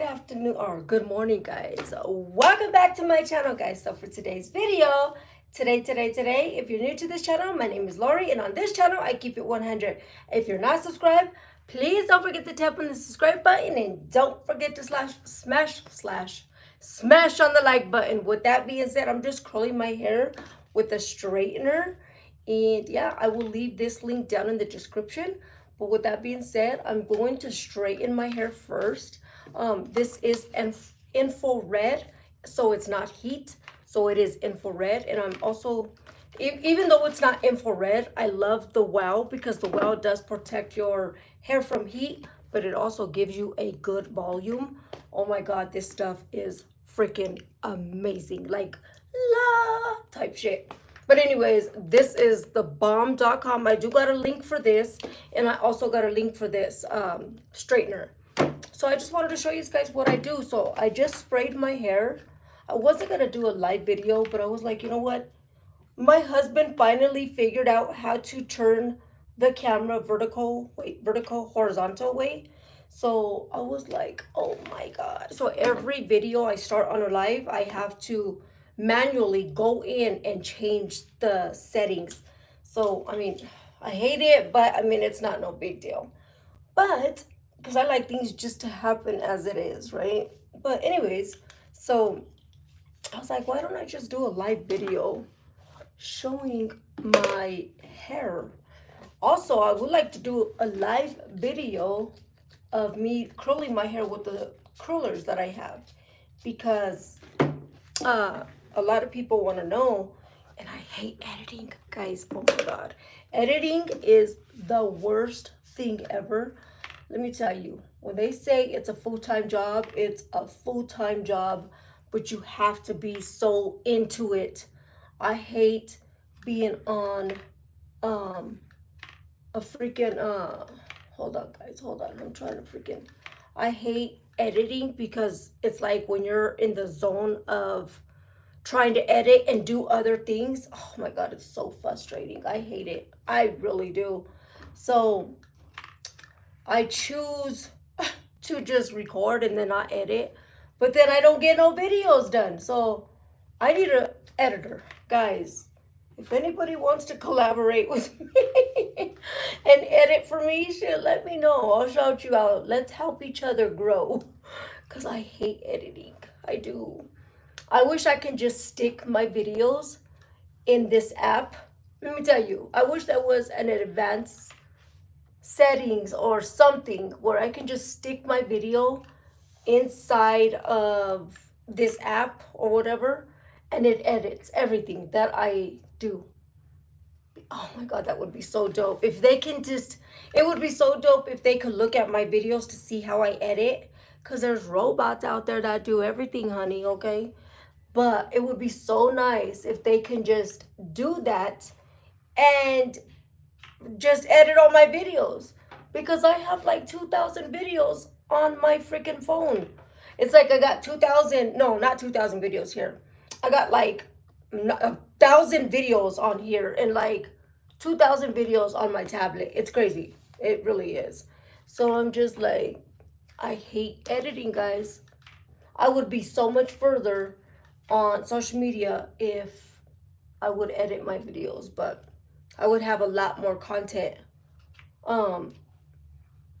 afternoon or good morning, guys. Welcome back to my channel, guys. So for today's video, today, if you're new to this channel, my name is Laurie, and on this channel I keep it 100. If you're not subscribed, please don't forget to tap on the subscribe button, and don't forget to smash on the like button. With that being said, I'm just curling my hair with a straightener, and yeah, I will leave this link down in the description. But with that being said, I'm going to straighten my hair first. This is infrared, so it's not heat, so it is infrared. And I'm also, even though it's not infrared, I love the wow, because the wow does protect your hair from heat, but it also gives you a good volume. Oh my god, this stuff is freaking amazing, like la type shit. But anyways, this is the bomb.com. I do got a link for this, and I also got a link for this straightener. So I just wanted to show you guys what I do. So I just sprayed my hair. I wasn't gonna do a live video, but I was like, you know what? My husband finally figured out how to turn the camera horizontal way. So I was like, oh my god. So every video I start on a live, I have to manually go in and change the settings. So I mean, I hate it, but I mean, it's not no big deal. But because I like things just to happen as it is, right? But anyways, so I was like, why don't I just do a live video showing my hair? Also, I would like to do a live video of me curling my hair with the curlers that I have, because a lot of people want to know, and I hate editing, guys. Oh my god, editing is the worst thing ever. Let me tell you, when they say it's a full-time job, it's a full-time job, but you have to be so into it. I hate being on a freaking hold on, guys, hold on, I'm trying to freaking, I hate editing, because it's like when you're in the zone of trying to edit and do other things, oh my god, it's so frustrating. I hate it, I really do. So I choose to just record and then not edit, but then I don't get no videos done. So I need an editor, guys. If anybody wants to collaborate with me and edit for me, shit, let me know. I'll shout you out. Let's help each other grow, because I hate editing. I do. I wish I can just stick my videos in this app. Let me tell you, I wish there was an advanced settings or something where I can just stick my video inside of this app or whatever, and it edits everything that I do. Oh my god, that would be so dope if they can just, it would be so dope if they could look at my videos to see how I edit, because there's robots out there that do everything, honey, okay? But it would be so nice if they can just do that and just edit all my videos, because I have like 2,000 videos on my freaking phone. It's like I got 2,000, no, not 2,000 videos here. I got like 1,000 videos on here and like 2,000 videos on my tablet. It's crazy. It really is. So I'm just like, I hate editing, guys. I would be so much further on social media if I would edit my videos, but I would have a lot more content.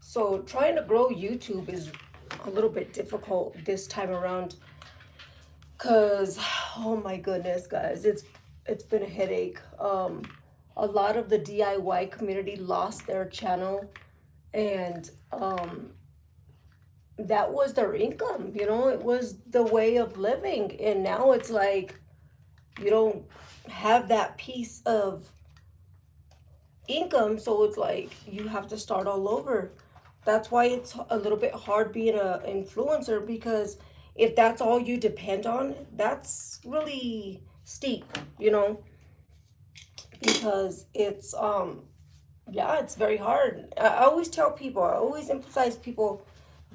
So trying to grow YouTube is a little bit difficult this time around, because oh my goodness, guys, it's been a headache. A lot of the DIY community lost their channel, and that was their income, you know, it was the way of living, and now it's like you don't have that piece of income, so it's like you have to start all over. That's why it's a little bit hard being an influencer, because if that's all you depend on, that's really steep, you know, because it's yeah, it's very hard. I always tell people, I always emphasize people,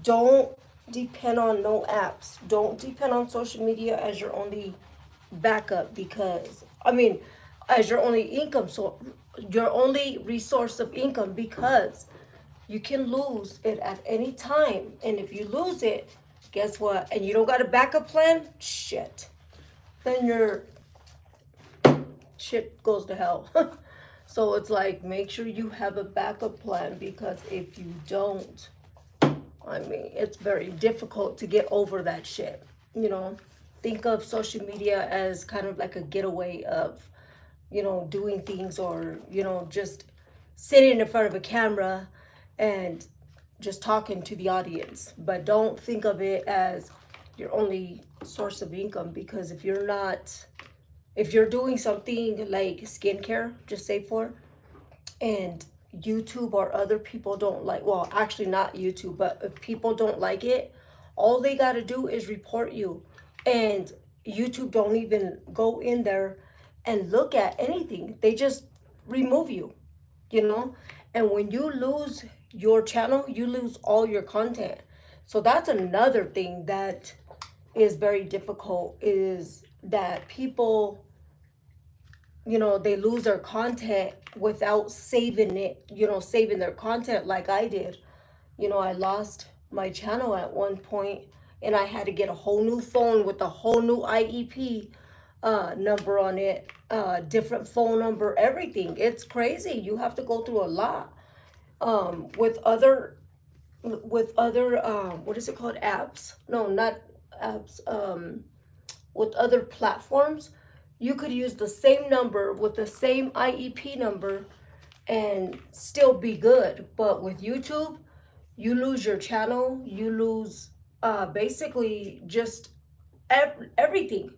don't depend on no apps, don't depend on social media as your only backup, because I mean, as your only income, so your only resource of income, because you can lose it at any time, and if you lose it, guess what? And you don't got a backup plan? Shit. Then your shit goes to hell. So it's like, make sure you have a backup plan, because if you don't, I mean, it's very difficult to get over that shit. You know, think of social media as kind of like a getaway of, you know, doing things, or, you know, just sitting in front of a camera and just talking to the audience. But don't think of it as your only source of income, because if you're doing something like skincare, just say for, and YouTube or other people don't like, well, actually not YouTube, but if people don't like it, all they got to do is report you. And YouTube don't even go in there and look at anything. They just remove you, you know? And when you lose your channel, you lose all your content. So that's another thing that is very difficult, is that people, you know, they lose their content without saving it, you know, saving their content like I did. You know, I lost my channel at one point, and I had to get a whole new phone with a whole new IEP number on it, different phone number, everything. It's crazy. You have to go through a lot. With other what is it called, apps? No, not apps. With other platforms, you could use the same number with the same IEP number and still be good. But with YouTube, you lose your channel, you lose basically just everything,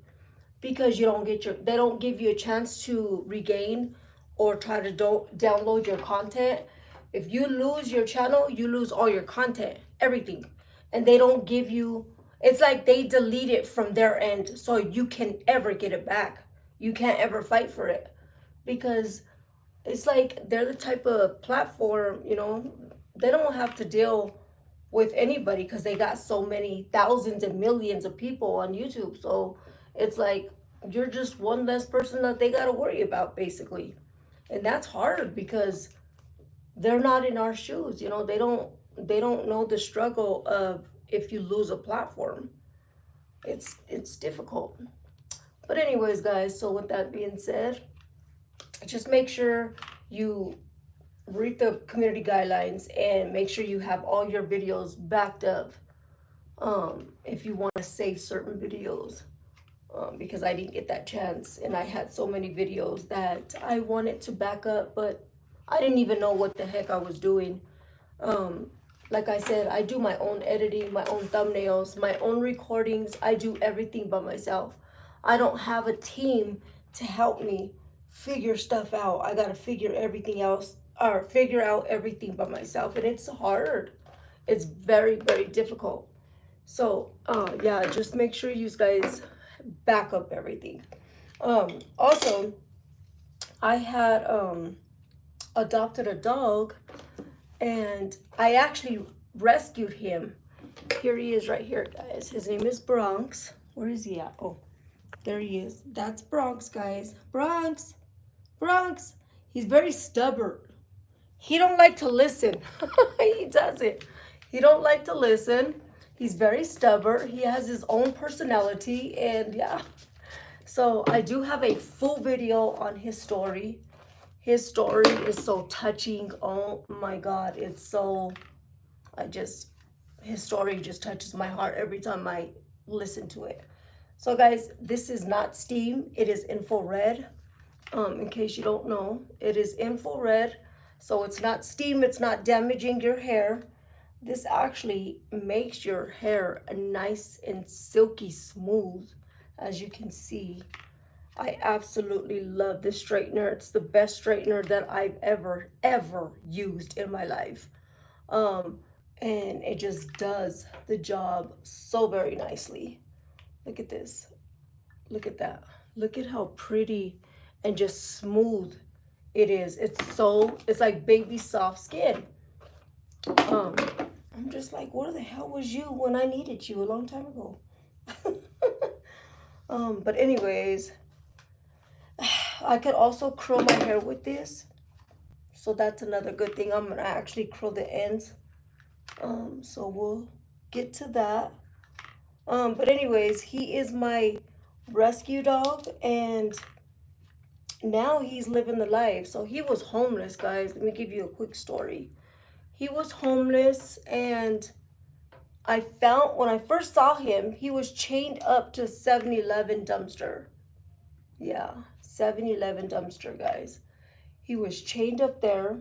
because you don't get they don't give you a chance to regain or try to download your content. If you lose your channel, you lose all your content, everything. And they don't give you, it's like they delete it from their end, so you can ever get it back. You can't ever fight for it, because it's like they're the type of platform, you know, they don't have to deal with anybody, because they got so many thousands and millions of people on YouTube. So it's like you're just one less person that they got to worry about, basically. And that's hard, because they're not in our shoes, you know. They don't know the struggle of if you lose a platform. It's difficult. But anyways, guys, so with that being said, just make sure you read the community guidelines and make sure you have all your videos backed up, if you want to save certain videos, because I didn't get that chance, and I had so many videos that I wanted to back up, but I didn't even know what the heck I was doing. Like I said, I do my own editing, my own thumbnails, my own recordings. I do everything by myself. I don't have a team to help me figure stuff out. I got to figure everything else, or figure out everything by myself, and it's hard. It's very, very difficult. So, yeah, just make sure you guys back up everything. Also, I had adopted a dog, and I actually rescued him. Here he is right here, guys. His name is Bronx. Where is he at? Oh, there he is. That's Bronx, guys. Bronx. Bronx. He's very stubborn. He don't like to listen. He doesn't. He don't like to listen. He's very stubborn. He has his own personality, and yeah. So I do have a full video on his story. His story is so touching. Oh my God, it's so, his story just touches my heart every time I listen to it. So guys, this is not steam, it is infrared. In case you don't know, it is infrared. So it's not steam, it's not damaging your hair. This actually makes your hair nice and silky smooth, as you can see. I absolutely love this straightener. It's the best straightener that I've ever used in my life. And it just does the job so very nicely. Look at this. Look at that. Look at how pretty and just smooth it is. It's like baby soft skin. I'm just like, where the hell was you when I needed you a long time ago? But anyways, I could also curl my hair with this. So that's another good thing. I'm going to actually curl the ends. So we'll get to that. But anyways, he is my rescue dog, and now he's living the life. So he was homeless, guys. Let me give you a quick story. He was homeless, and I found, when I first saw him, he was chained up to 7-Eleven dumpster. Yeah, 7-Eleven dumpster, guys. He was chained up there,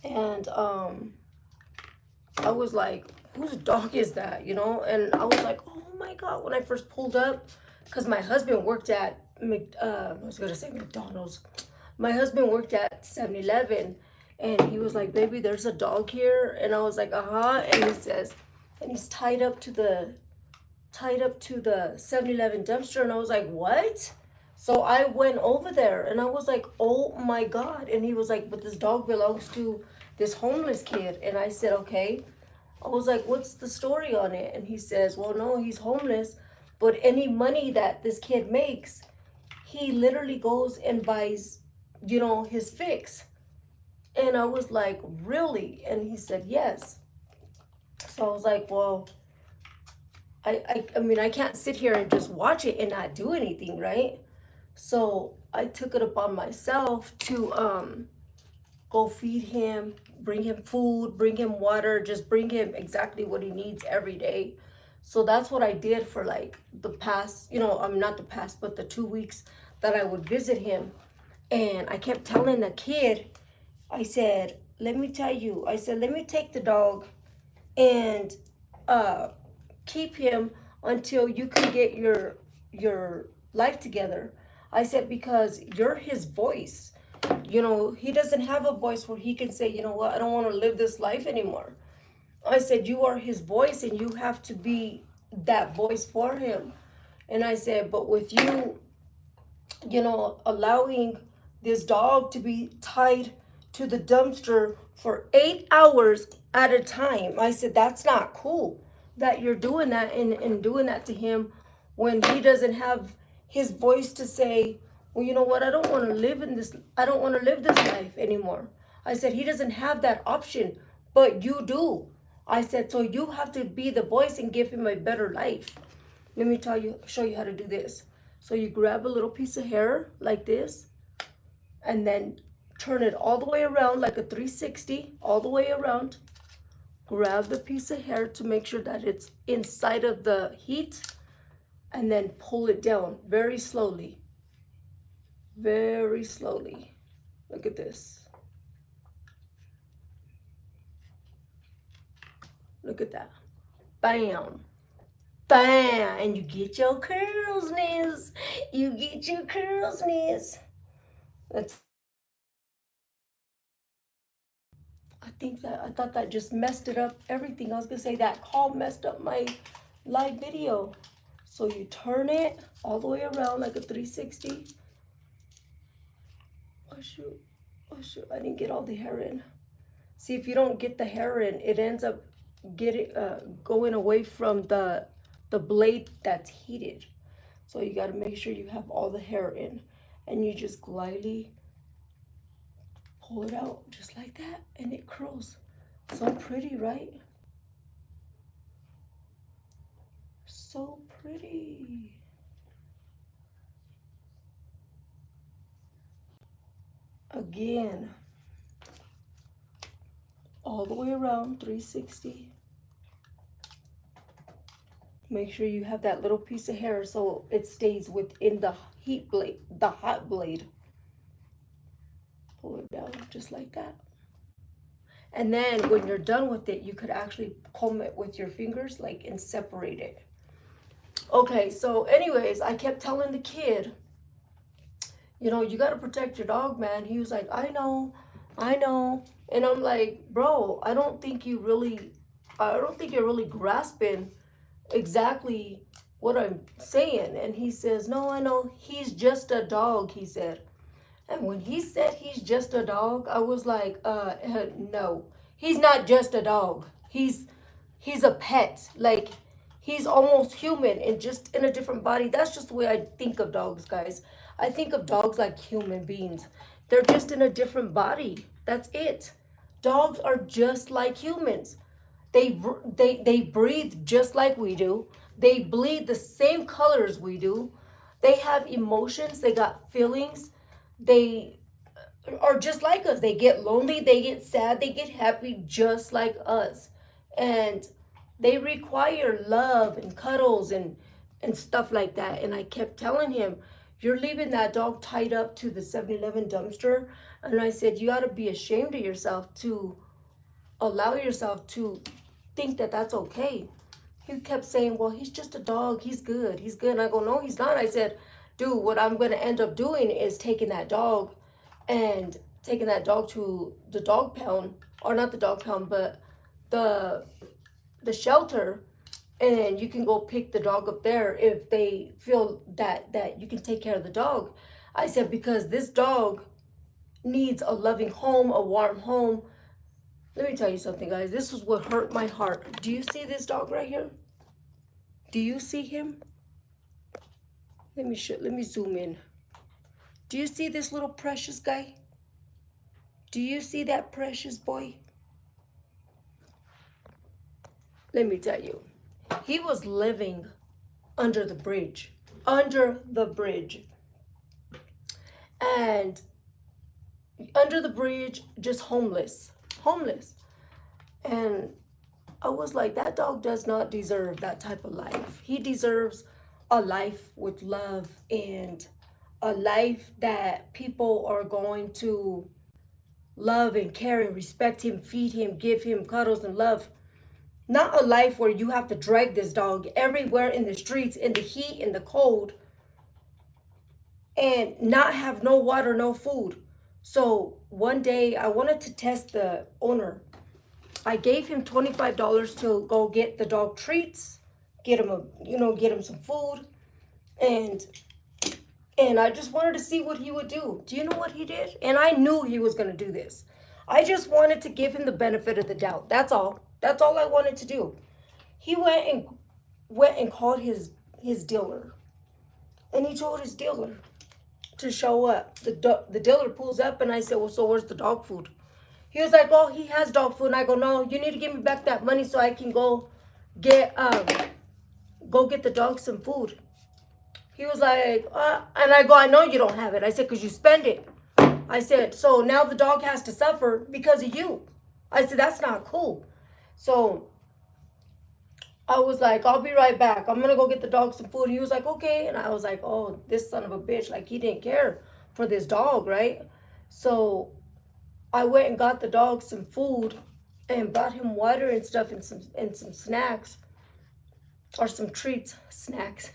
and I was like, whose dog is that, you know? And I was like, oh my God, when I first pulled up, because my husband worked at, I was going to say McDonald's. My husband worked at 7-Eleven, and he was like, baby, there's a dog here. And I was like, uh-huh. And he says, and he's tied up to the 7-Eleven dumpster. And I was like, what? So I went over there, and I was like, oh my God. And he was like, but this dog belongs to this homeless kid. And I said, okay. I was like, what's the story on it? And he says, well, no, he's homeless, but any money that this kid makes, he literally goes and buys, you know, his fix. And I was like, really? And he said, yes. So I was like, well, I mean, I can't sit here and just watch it and not do anything, right? So I took it upon myself to go feed him, bring him food, bring him water, just bring him exactly what he needs every day. So that's what I did for like the past, you know, not the past, but the 2 weeks that I would visit him. And I kept telling the kid, I said, let me tell you, I said, let me take the dog and keep him until you can get your life together. I said, because you're his voice. You know, he doesn't have a voice where he can say, you know what, I don't want to live this life anymore. I said, you are his voice, and you have to be that voice for him. And I said, but with you, you know, allowing this dog to be tied to the dumpster for 8 hours at a time, I said, that's not cool that you're doing that, and doing that to him when he doesn't have his voice to say, well, you know what, I don't want to live in this, I don't want to live this life anymore. I said, he doesn't have that option, but you do. I said, so you have to be the voice and give him a better life. Let me show you how to do this. So you grab a little piece of hair like this, and then turn it all the way around like a 360, all the way around. Grab the piece of hair to make sure that it's inside of the heat, and then pull it down very slowly. Very slowly. Look at this. Look at that. Bam. Bam. And you get your curls, Niz. You get your curls, Niz. That's, I thought that just messed it up, everything. I was gonna say that call messed up my live video. So you turn it all the way around like a 360. Oh shoot, oh shoot, I didn't get all the hair in. See, if you don't get the hair in, it ends up going away from the blade that's heated. So you gotta make sure you have all the hair in, and you just glidely pull it out just like that, and it curls. So pretty, right? So pretty. Again, all the way around 360. Make sure you have that little piece of hair so it stays within the heat blade, the hot blade. Pull it down just like that. And then when you're done with it, you could actually comb it with your fingers, like, and separate it. Okay, so anyways, I kept telling the kid, you know, you got to protect your dog, man. He was like, I know. And I'm like, bro, I don't think you're really grasping exactly what I'm saying. And he says, no, I know, he's just a dog, he said. And when he said he's just a dog, I was like, no, he's not just a dog. He's a pet. Like, he's almost human and just in a different body. That's just the way I think of dogs, guys. I think of dogs like human beings. They're just in a different body. That's it. Dogs are just like humans. They breathe just like we do. They bleed the same colors we do. They have emotions. They got feelings. They are just like us. They get lonely. They get sad. They get happy just like us. And they require love and cuddles and stuff like that. And I kept telling him, you're leaving that dog tied up to the 7-Eleven dumpster. And I said, you ought to be ashamed of yourself to allow yourself to think that that's okay. He kept saying, well, he's just a dog. He's good. He's good. And I go, no, he's not. I said, dude, what I'm going to end up doing is taking that dog to the dog pound, or not the dog pound, but the shelter, and you can go pick the dog up there if they feel that you can take care of the dog. I said, because this dog needs a loving home, a warm home. Let me tell you something, guys. This is what hurt my heart. Do you see this dog right here? Do you see him? Let me zoom in. Do you see this little precious guy? Do you see that precious boy? Let me tell you. He was living under the bridge. Under the bridge. And under the bridge, just homeless. Homeless. And I was like, that dog does not deserve that type of life. He deserves a life with love, and a life that people are going to love and care and respect him, feed him, give him cuddles and love. Not a life where you have to drag this dog everywhere in the streets, in the heat, in the cold, and not have no water, no food. So one day I wanted to test the owner. I gave him $25 to go get the dog treats, get him some food, and I just wanted to see what he would do. Do you know what he did? And I knew he was going to do this. I just wanted to give him the benefit of the doubt. That's all. That's all I wanted to do. He went and called his dealer, and he told his dealer to show up. The dealer pulls up, and I said, well, so where's the dog food? He was like, oh, he has dog food. And I go, no, you need to give me back that money so I can go get the dog some food. He was like, and I go, I know you don't have it. I said, because you spend it. I said, so now the dog has to suffer because of you. I said, that's not cool. So I was like, I'll be right back. I'm going to go get the dog some food. He was like, okay. And I was like, oh, this son of a bitch. Like, he didn't care for this dog, right? So I went and got the dog some food and brought him water and stuff and some snacks, or some treats, snacks,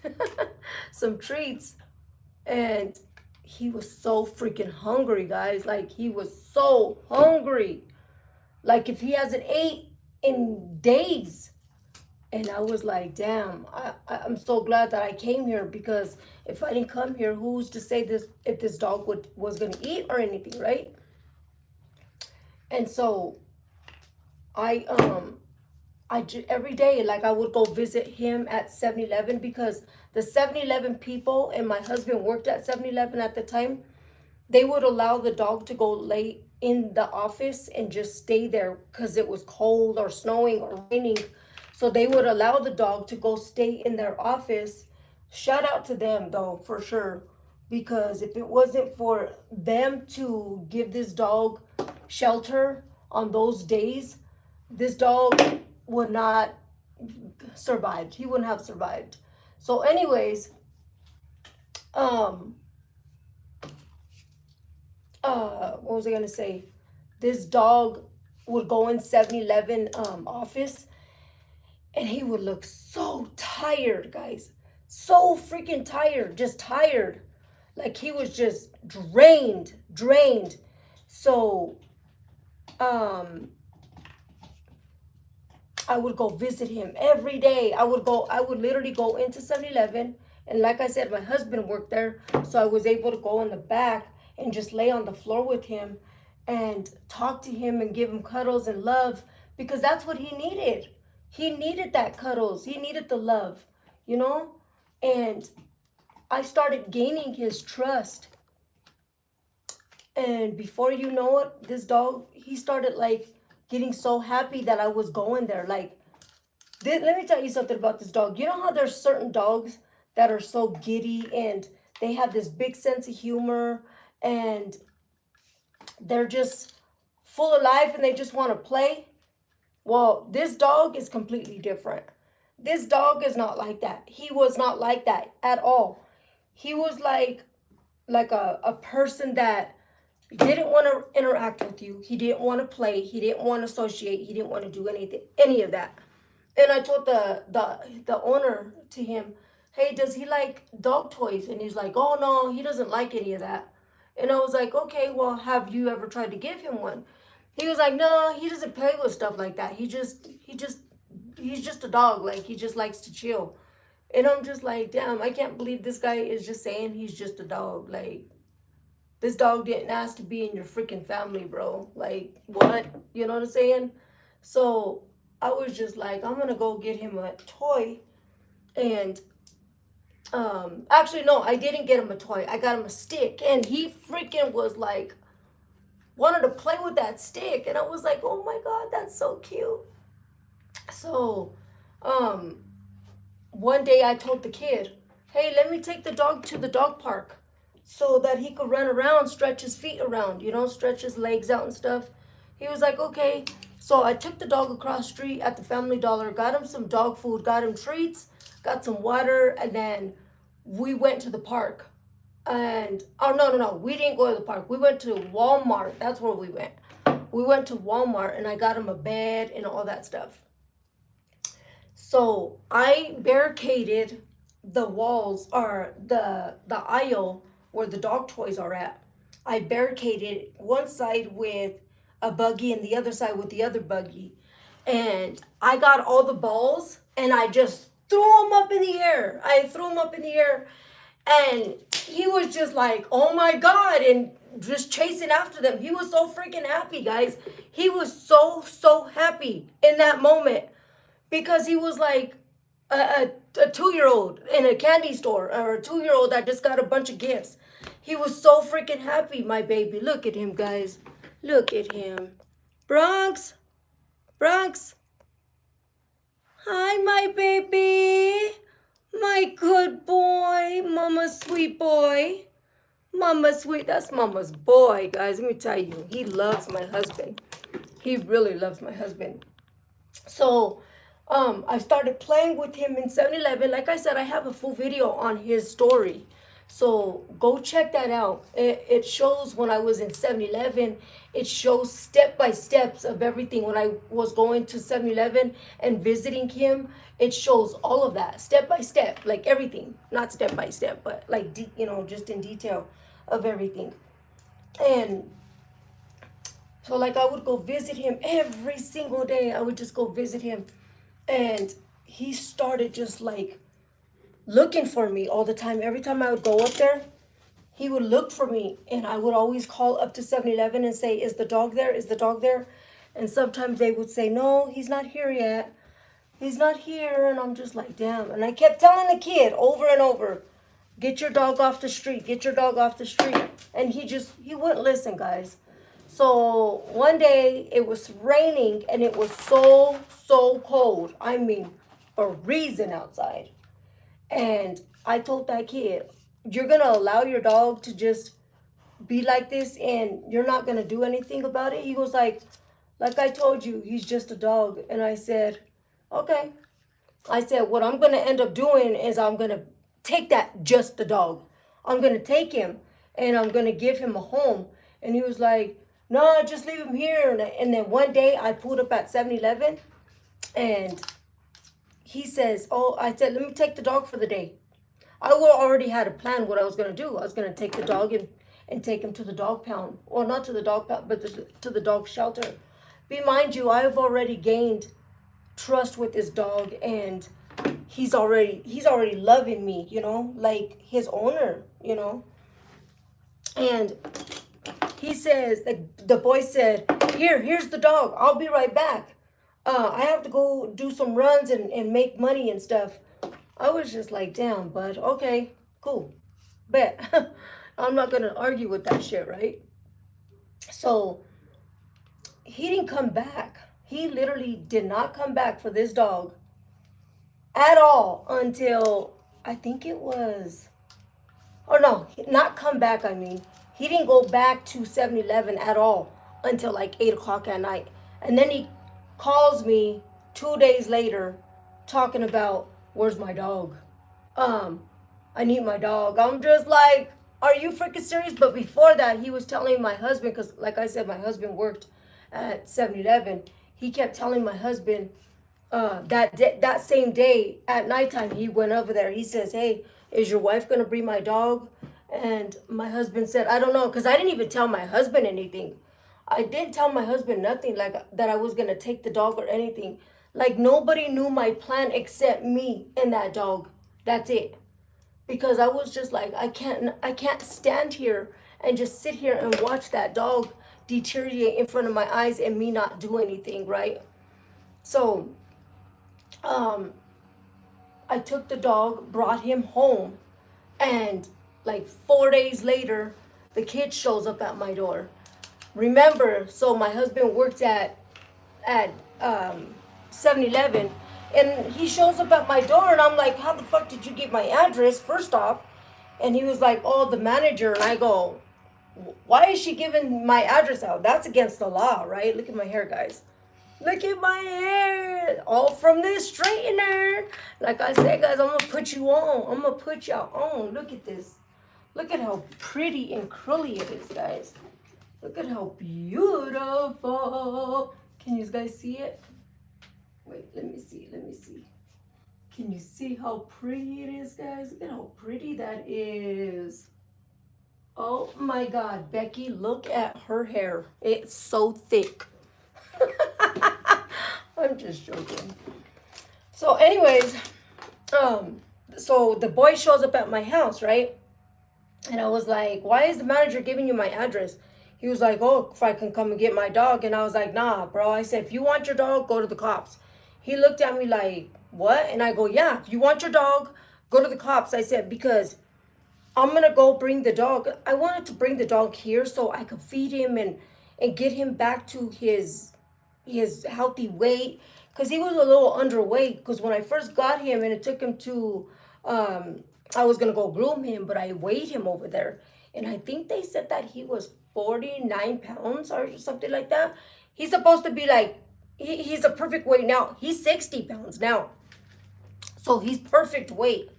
some treats. And he was so freaking hungry, guys. Like, he was so hungry. Like, if he hasn't ate in days. And I was like, damn, I'm so glad that I came here, because if I didn't come here, who's to say this, if this dog was going to eat or anything, right? And so every day, like, I would go visit him at 7-Eleven, because the 7-Eleven people, and my husband worked at 7-Eleven at the time, they would allow the dog to go lay in the office and just stay there because it was cold or snowing or raining. So they would allow the dog to go stay in their office. Shout out to them, though, for sure. Because if it wasn't for them to give this dog shelter on those days, this dog would not survive. He wouldn't have survived. So anyways, what was I gonna say? This dog would go in 7-Eleven office, and he would look so tired, guys. So freaking tired, just tired. Like, he was just drained. So, I would go visit him every day. I would literally go into 7-Eleven. And like I said, my husband worked there. So I was able to go in the back and just lay on the floor with him and talk to him and give him cuddles and love, because that's what he needed. He needed that cuddles. He needed the love, you know? And I started gaining his trust. And before you know it, this dog, he started like getting so happy that I was going there. Like, Let me tell you something about this dog. You know how there's certain dogs that are so giddy and they have this big sense of humor and they're just full of life and they just want to play? Well, this dog is completely different. This dog is not like that. He was not like that at all. He was like a person that didn't want to interact with you. He didn't want to play. He didn't want to associate. He didn't want to do any of that. And I told the owner to him, hey, does he like dog toys? And he's like, oh no, he doesn't like any of that. And I was like, okay, well, have you ever tried to give him one? He was like, no, he doesn't play with stuff like that. He's just a dog. Like, he just likes to chill. And I'm just like, damn, I can't believe this guy is just saying he's just a dog. Like, this dog didn't ask to be in your freaking family, bro. Like, what? You know what I'm saying? So I was just like, I'm gonna go get him a toy. And actually, no, I didn't get him a toy. I got him a stick. And he freaking was like, wanted to play with that stick. And I was like, oh my God, that's so cute. So, one day I told the kid, hey, let me take the dog to the dog park so that he could run around, stretch his feet around, stretch his legs out and stuff. He was like, okay. So I took the dog across the street at the Family Dollar, got him some dog food, got him treats, got some water, and then we went to the park. And, oh, no, we didn't go to the park. We went to Walmart. That's where we went. We went to Walmart, and I got him a bed and all that stuff. So I barricaded the walls, or the aisle where the dog toys are at. I barricaded one side with a buggy and the other side with the other buggy. And I got all the balls and I just threw them up in the air. I threw them up in the air and he was just like, oh my God, and just chasing after them. He was so freaking happy, guys. He was so happy in that moment because he was like a 2-year-old in a candy store, or a 2-year-old that just got a bunch of gifts. He was so freaking happy, my baby. Look at him, guys. Look at him. Bronx. Bronx. Hi, my baby. My good boy. Mama's sweet boy. Mama's sweet. That's Mama's boy, guys. Let me tell you. He loves my husband. He really loves my husband. So, I started playing with him in 7-Eleven. Like I said, I have a full video on his story. So go check that out. It shows when I was in 7-Eleven. It shows step by steps of everything. When I was going to 7-Eleven and visiting him, it shows all of that step by step, like everything. Not step by step, but like, just in detail of everything. And so like I would go visit him every single day. I would just go visit him. And he started just like looking for me all the time. Every time I would go up there, he would look for me. And I would always call up to 7-Eleven and say, is the dog there? Is the dog there? And sometimes they would say, no, he's not here yet. He's not here. And I'm just like, damn. And I kept telling the kid over and over, get your dog off the street. Get your dog off the street. And he wouldn't listen, guys. So one day it was raining and it was so cold. I mean, freezing outside. And I told that kid, you're going to allow your dog to just be like this and you're not going to do anything about it? He goes like I told you, he's just a dog. And I said, okay. I said, what I'm going to end up doing is I'm going to take that just the dog. I'm going to take him and I'm going to give him a home. And he was like, no, just leave him here. And then one day I pulled up at 7-Eleven and he says, oh, I said, let me take the dog for the day. I already had a plan what I was going to do. I was going to take the dog and take him to the dog pound. Well, not to the dog pound, but to the dog shelter. Mind you, I've already gained trust with this dog and he's already loving me, like his owner, And he says, the boy said, here's the dog. I'll be right back. I have to go do some runs and make money and stuff. I was just like, damn, bud. Okay, cool. Bet. I'm not going to argue with that shit, right? So he didn't come back. He literally did not come back for this dog at all until I think it was, or no, not come back. I mean, he didn't go back to 7-Eleven at all until like 8 o'clock at night. And then he calls me 2 days later talking about, where's my dog? Um, I need my dog. I'm just like, are you freaking serious? But before that, he was telling my husband, because like I said, my husband worked at 7-Eleven. He kept telling my husband that same day at nighttime, he went over there. He says, hey, is your wife going to bring my dog? And my husband said, I don't know, because I didn't even tell my husband anything. I didn't tell my husband nothing, like that I was going to take the dog or anything. Like nobody knew my plan except me and that dog. That's it. Because I was just like, I can't stand here and just sit here and watch that dog deteriorate in front of my eyes and me not do anything, right? So um I took the dog, brought him home, and like 4 days later, the kid shows up at my door. Remember, so my husband worked at 7-Eleven, and he shows up at my door, and I'm like, how the fuck did you get my address, first off? And he was like, oh, the manager. And I go, why is she giving my address out? That's against the law, right? Look at my hair, guys. Look at my hair. All from this straightener. Like I said, guys, I'm going to put you on. I'm going to put y'all on. Look at this. Look at how pretty and curly it is, guys. Look at how beautiful. Can you guys see it? Wait, let me see. Let me see. Can you see how pretty it is, guys? Look at how pretty that is. Oh my God, Becky, look at her hair. It's so thick. I'm just joking. So anyways, so the boy shows up at my house, right? And I was like, why is the manager giving you my address? He was like, oh, if I can come and get my dog. And I was like, nah, bro. I said, if you want your dog, go to the cops. He looked at me like, what? And I go, yeah, if you want your dog, go to the cops. I said, because I'm going to go bring the dog. I wanted to bring the dog here so I could feed him and get him back to his healthy weight. Because he was a little underweight. Because when I first got him and it took him to, I was going to go groom him, but I weighed him over there. And I think they said that he was 49 pounds or something like that. He's supposed to be like, he's a perfect weight now. He's 60 pounds now. So he's perfect weight.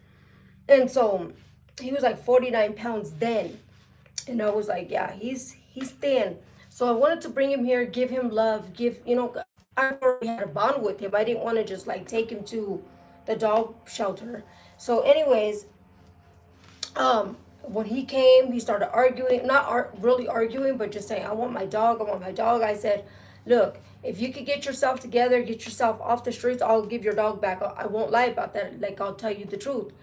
And so he was like 49 pounds then. And I was like, yeah, he's thin. So I wanted to bring him here, give him love, I already had a bond with him. I didn't want to just like take him to the dog shelter. So anyways, when he came, he started arguing, not really arguing, but just saying, I want my dog, I want my dog. I said, look, if you could get yourself together, get yourself off the streets, I'll give your dog back. I won't lie about that. Like, I'll tell you the truth.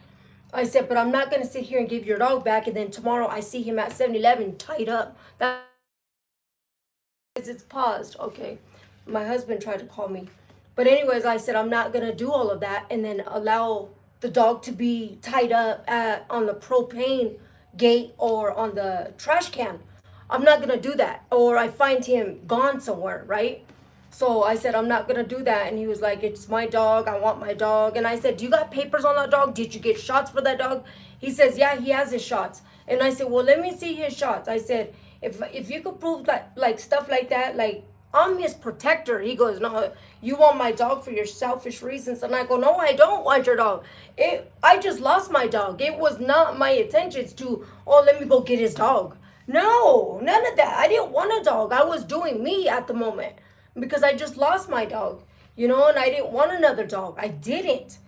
I said, but I'm not going to sit here and give your dog back, and then tomorrow I see him at 7-Eleven tied up. It's paused. Okay. My husband tried to call me. But anyways, I said, I'm not going to do all of that and then allow the dog to be tied up on the propane gate or on the trash can. I'm not going to do that. Or I find him gone somewhere, right? So I said, I'm not going to do that. And he was like, it's my dog. I want my dog. And I said, do you got papers on that dog? Did you get shots for that dog? He says, yeah, he has his shots. And I said, well, let me see his shots. I said, if you could prove that, like stuff like that, like I'm his protector. He goes, no, you want my dog for your selfish reasons. And I go, no, I don't want your dog. I just lost my dog. It was not my intentions to, oh, let me go get his dog. No, none of that. I didn't want a dog. I was doing me at the moment because I just lost my dog, and I didn't want another dog. I didn't.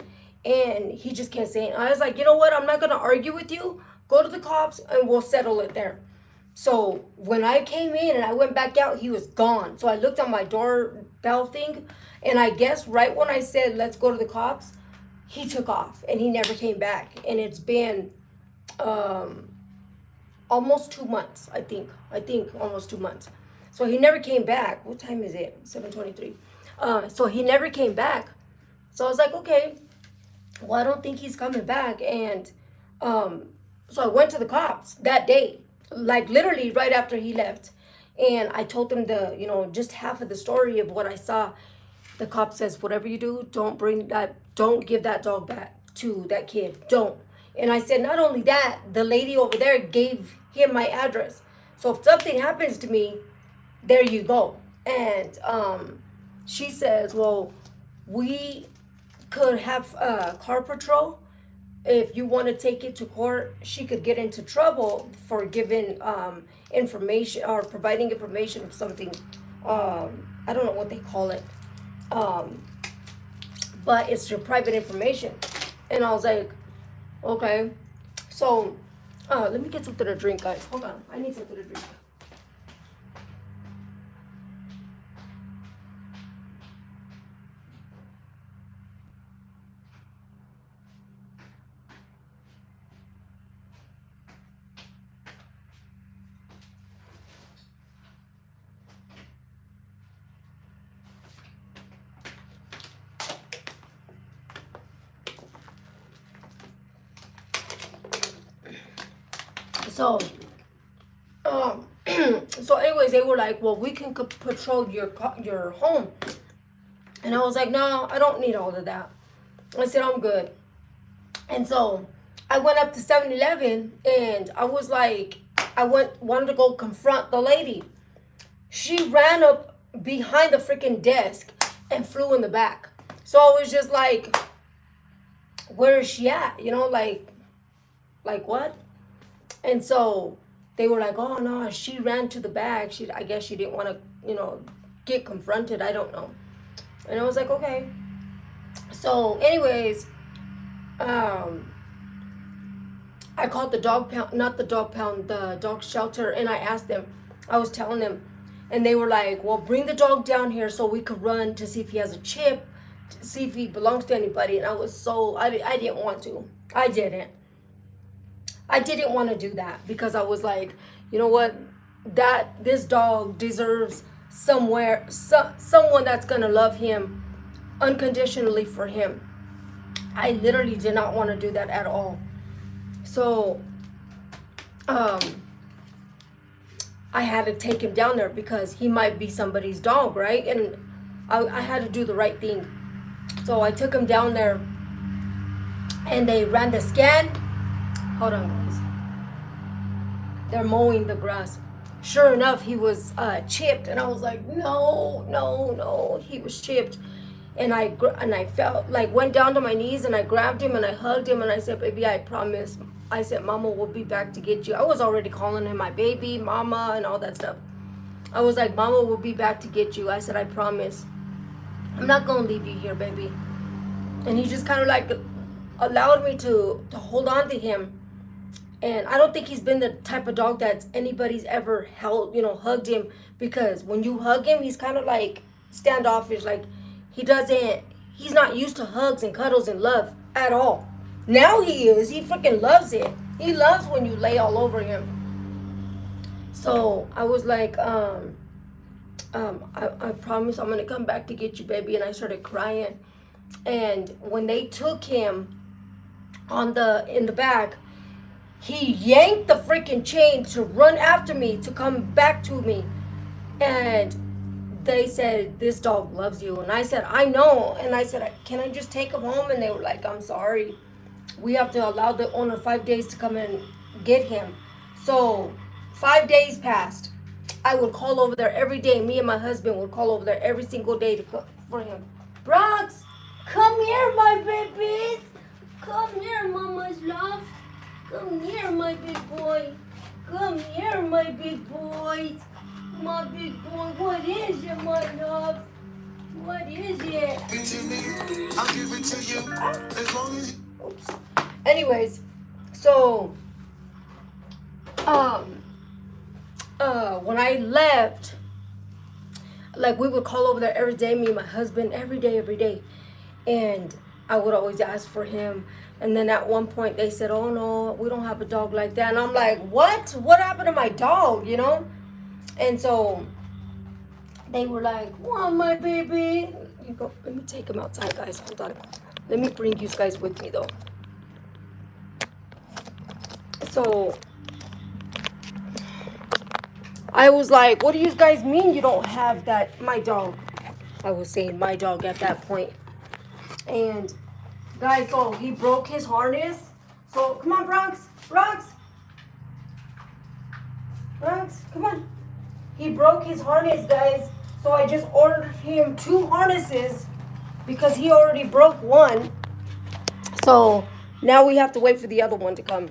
And he just kept saying, I was like, you know what? I'm not going to argue with you. Go to the cops and we'll settle it there. So when I came in and I went back out, he was gone. So I looked on my doorbell thing, and I guess right when I said, let's go to the cops, he took off and he never came back. And it's been almost 2 months, I think almost 2 months. So he never came back. What time is it? 7:23. So he never came back. So I was like, okay, well, I don't think he's coming back. And so I went to the cops that day, like literally right after he left. And I told them just half of the story of what I saw. the cop says, whatever you do, don't give that dog back to that kid. Don't. And I said, not only that, the lady over there gave him my address. So if something happens to me, there you go. And she says, well, we could have car patrol. If you want to take it to court, she could get into trouble for giving information or providing information of something. I don't know what they call it. But it's your private information. And I was like, okay. So, let me get something to drink, guys. Hold on. I need something to drink. So, so anyways, they were like, well, we can patrol your home. And I was like, no, I don't need all of that. I said, I'm good. And so I went up to 7-Eleven and I was like, wanted to go confront the lady. She ran up behind the freaking desk and flew in the back. So I was just like, where is she at? You know, like what? And so they were like, oh no, she ran to the back. I guess she didn't want to, you know, get confronted. I don't know. And I was like, okay. So anyways, I called the dog pound, not the dog pound, the dog shelter. And I asked them, I was telling them, and they were like, well, bring the dog down here so we could run to see if he has a chip, to see if he belongs to anybody. And I was so, I didn't want to. I didn't want to do that because I was like, you know what, this dog deserves someone that's gonna love him unconditionally for him. I literally did not want to do that at all. So I had to take him down there because he might be somebody's dog, right? And I had to do the right thing. So I took him down there and they ran the scan. Hold on, guys. They're mowing the grass. Sure enough, he was chipped, and I was like, no, he was chipped. And I felt like went down to my knees and I grabbed him and I hugged him and I said, baby, I promise. I said, Mama will be back to get you. I was already calling him my baby, Mama, and all that stuff. I was like, Mama will be back to get you. I said, I promise. I'm not gonna leave you here, baby. And he just kind of like allowed me to hold on to him. And I don't think he's been the type of dog that anybody's ever held, you know, hugged him. Because when you hug him, he's kind of like standoffish. Like he's not used to hugs and cuddles and love at all. Now he is. He freaking loves it. He loves when you lay all over him. So I was like, I promise I'm going to come back to get you, baby. And I started crying. And when they took him in the back, he yanked the freaking chain to run after me, to come back to me. And they said, this dog loves you. And I said, I know. And I said, can I just take him home? And they were like, I'm sorry. We have to allow the owner 5 days to come and get him. So 5 days passed. I would call over there every day. Me and my husband would call over there every single day to cook for him. Brox, come here, my babies. Come here, Mama's love. Come here, my big boy. Come here, my big boy. My big boy, what is it, my love? What is it? I'll give it to you. As long as oops. Anyways, so when I left, like we would call over there every day, me and my husband, every day. And I would always ask for him. And then at one point they said, oh no, we don't have a dog like that. And I'm like, what? What happened to my dog, you know? And so they were like, well, my baby. You go. Let me take him outside, guys. Hold on. Let me bring you guys with me, though. So I was like, what do you guys mean you don't have my dog? I was saying my dog at that point. And guys, so he broke his harness. So come on, Bronx. Bronx. Bronx, come on. He broke his harness, guys. So I just ordered him 2 harnesses because he already broke one. So now we have to wait for the other one to come.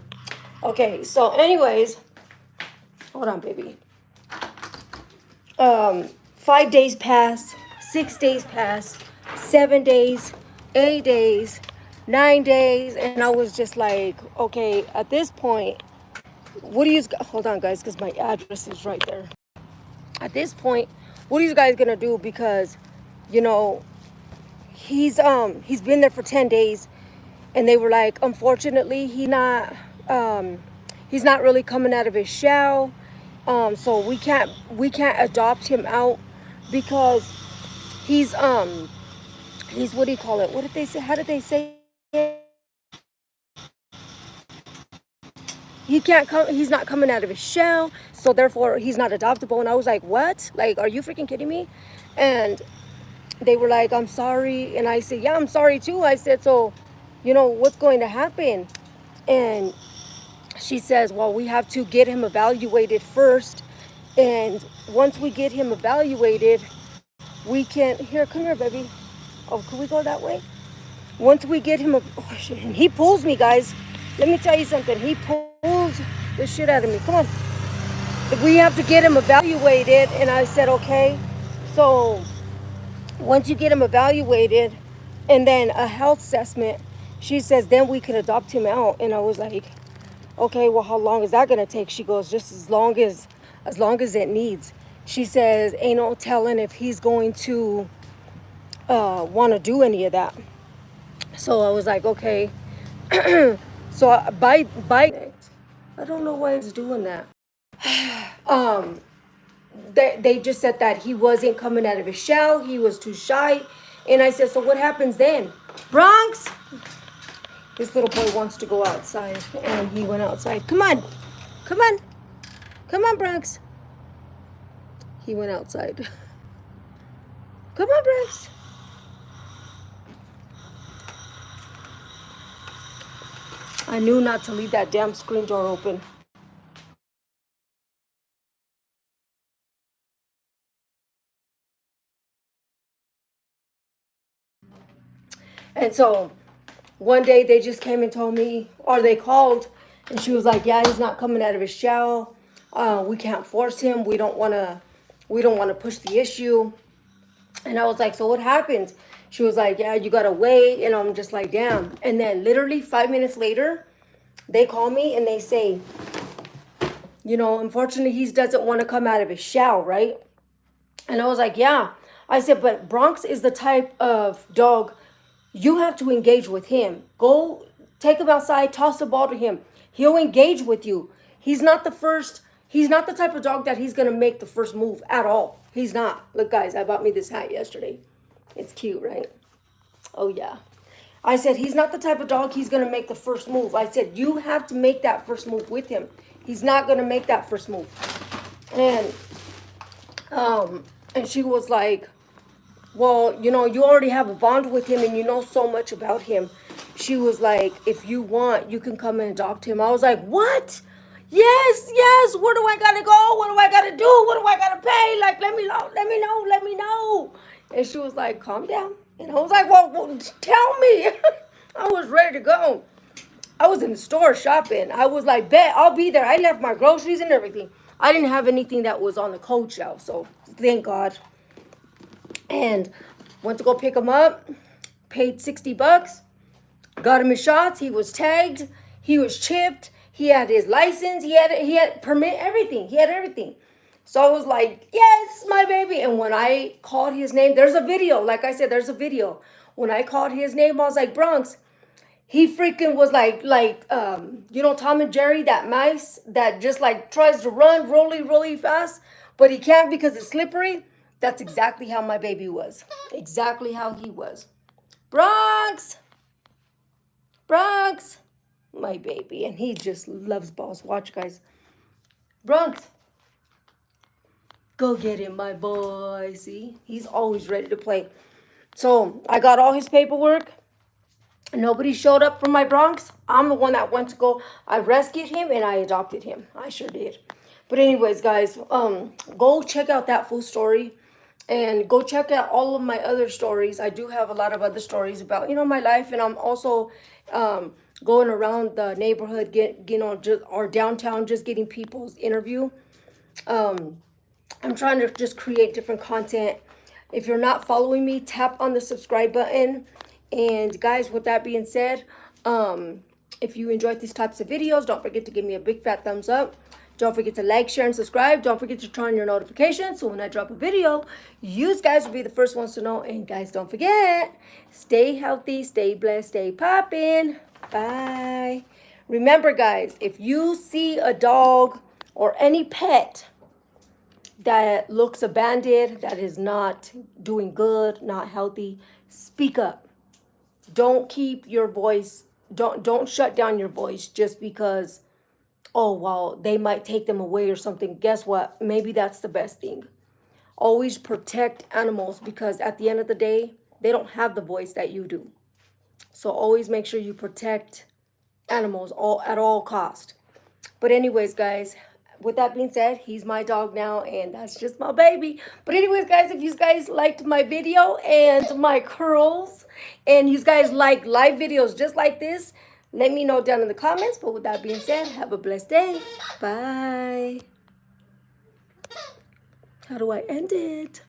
Okay, so anyways, hold on, baby. 5 days passed, 6 days passed, 7 days, 8 days, 9 days, and I was just like, okay, at this point, what do you, hold on guys, because my address is right there. At this point, what are you guys gonna do? Because, you know, he's been there for 10 days, and they were like, unfortunately, he's not really coming out of his shell. So we can't adopt him out because he's what do you call it? What did they say? How did they say it? He can't come. He's not coming out of his shell, so therefore he's not adoptable. And I was like, what? Like, are you freaking kidding me? And they were like, I'm sorry. And I said, yeah, I'm sorry too. I said, so, you know, what's going to happen? And she says, well, we have to get him evaluated first. And once we get him evaluated, we can, here, come here, baby. Oh, can we go that way? Once we get him, oh shit, and he pulls me, guys. Let me tell you something. He pulls the shit out of me. Come on. We have to get him evaluated. And I said, okay. So once you get him evaluated and then a health assessment, she says, then we can adopt him out. And I was like, okay, well, how long is that going to take? She goes, just as long as it needs. She says, ain't no telling if he's going to want to do any of that. So I was like, okay. So by I don't know why it's doing that. They just said that he wasn't coming out of his shell. He was too shy. And I said, so what happens then? Bronx! This little boy wants to go outside. And he went outside. Come on. Come on. Come on, Bronx. He went outside. Come on, Bronx. I knew not to leave that damn screen door open. And so one day they just came and told me, or they called, and she was like, yeah, he's not coming out of his shell. We can't force him. We don't want to push the issue. And I was like, so what happens? She was like, yeah, you got to wait. And I'm just like, damn. And then literally 5 minutes later, they call me and they say, you know, unfortunately, he doesn't want to come out of his shell, right? And I was like, yeah. I said, but Bronx is the type of dog you have to engage with him. Go take him outside, toss the ball to him. He'll engage with you. He's not the type of dog that he's going to make the first move at all. He's not. Look, guys, I bought me this hat yesterday. It's cute, right? Oh, yeah. I said, he's not the type of dog he's going to make the first move. I said, you have to make that first move with him. He's not going to make that first move. And she was like, well, you know, you already have a bond with him and you know so much about him. She was like, if you want, you can come and adopt him. I was like, what? Yes, yes. Where do I got to go? What do I got to do? What do I got to pay? Like, let me know. And she was like, calm down. And I was like, well tell me. I was ready to go. I was in the store shopping. I was like, bet, I'll be there. I left my groceries and everything. I didn't have anything that was on the cold shelf, so thank God. And went to go pick him up, paid $60, got him his shots. He was tagged, he was chipped, he had his license, he had permit, everything. He had everything. So I was like, yes, my baby. And when I called his name, there's a video. Like I said, there's a video. When I called his name, I was like, Bronx. He freaking was like, you know, Tom and Jerry, that mice that just like tries to run really, really fast, but he can't because it's slippery. That's exactly how my baby was. Exactly how he was. Bronx. Bronx. My baby. And he just loves balls. Watch, guys. Bronx. Go get him, my boy. See, he's always ready to play. So I got all his paperwork. Nobody showed up from my Bronx. I'm the one that went to go. I rescued him and I adopted him. I sure did. But anyways, guys, go check out that full story, and go check out all of my other stories. I do have a lot of other stories about my life, and I'm also going around the neighborhood, just or downtown, just getting people's interview. I'm trying to just create different content. If you're not following me, tap on the subscribe button. And guys, with that being said, if you enjoyed these types of videos, don't forget to give me a big fat thumbs up. Don't forget to like, share, and subscribe. Don't forget to turn on your notifications so when I drop a video, you guys will be the first ones to know. And guys, don't forget, stay healthy, stay blessed, stay poppin'. Bye. Remember, guys, if you see a dog or any pet that looks abandoned, that is not doing good, not healthy, speak up. Don't keep your voice, don't shut down your voice just because, oh, well, they might take them away or something. Guess what? Maybe that's the best thing. Always protect animals, because at the end of the day, they don't have the voice that you do. So always make sure you protect animals at all cost. But anyways, guys, with that being said, he's my dog now, and that's just my baby. But anyways, guys, if you guys liked my video and my curls, and you guys like live videos just like this, let me know down in the comments. But with that being said, have a blessed day. Bye. How do I end it?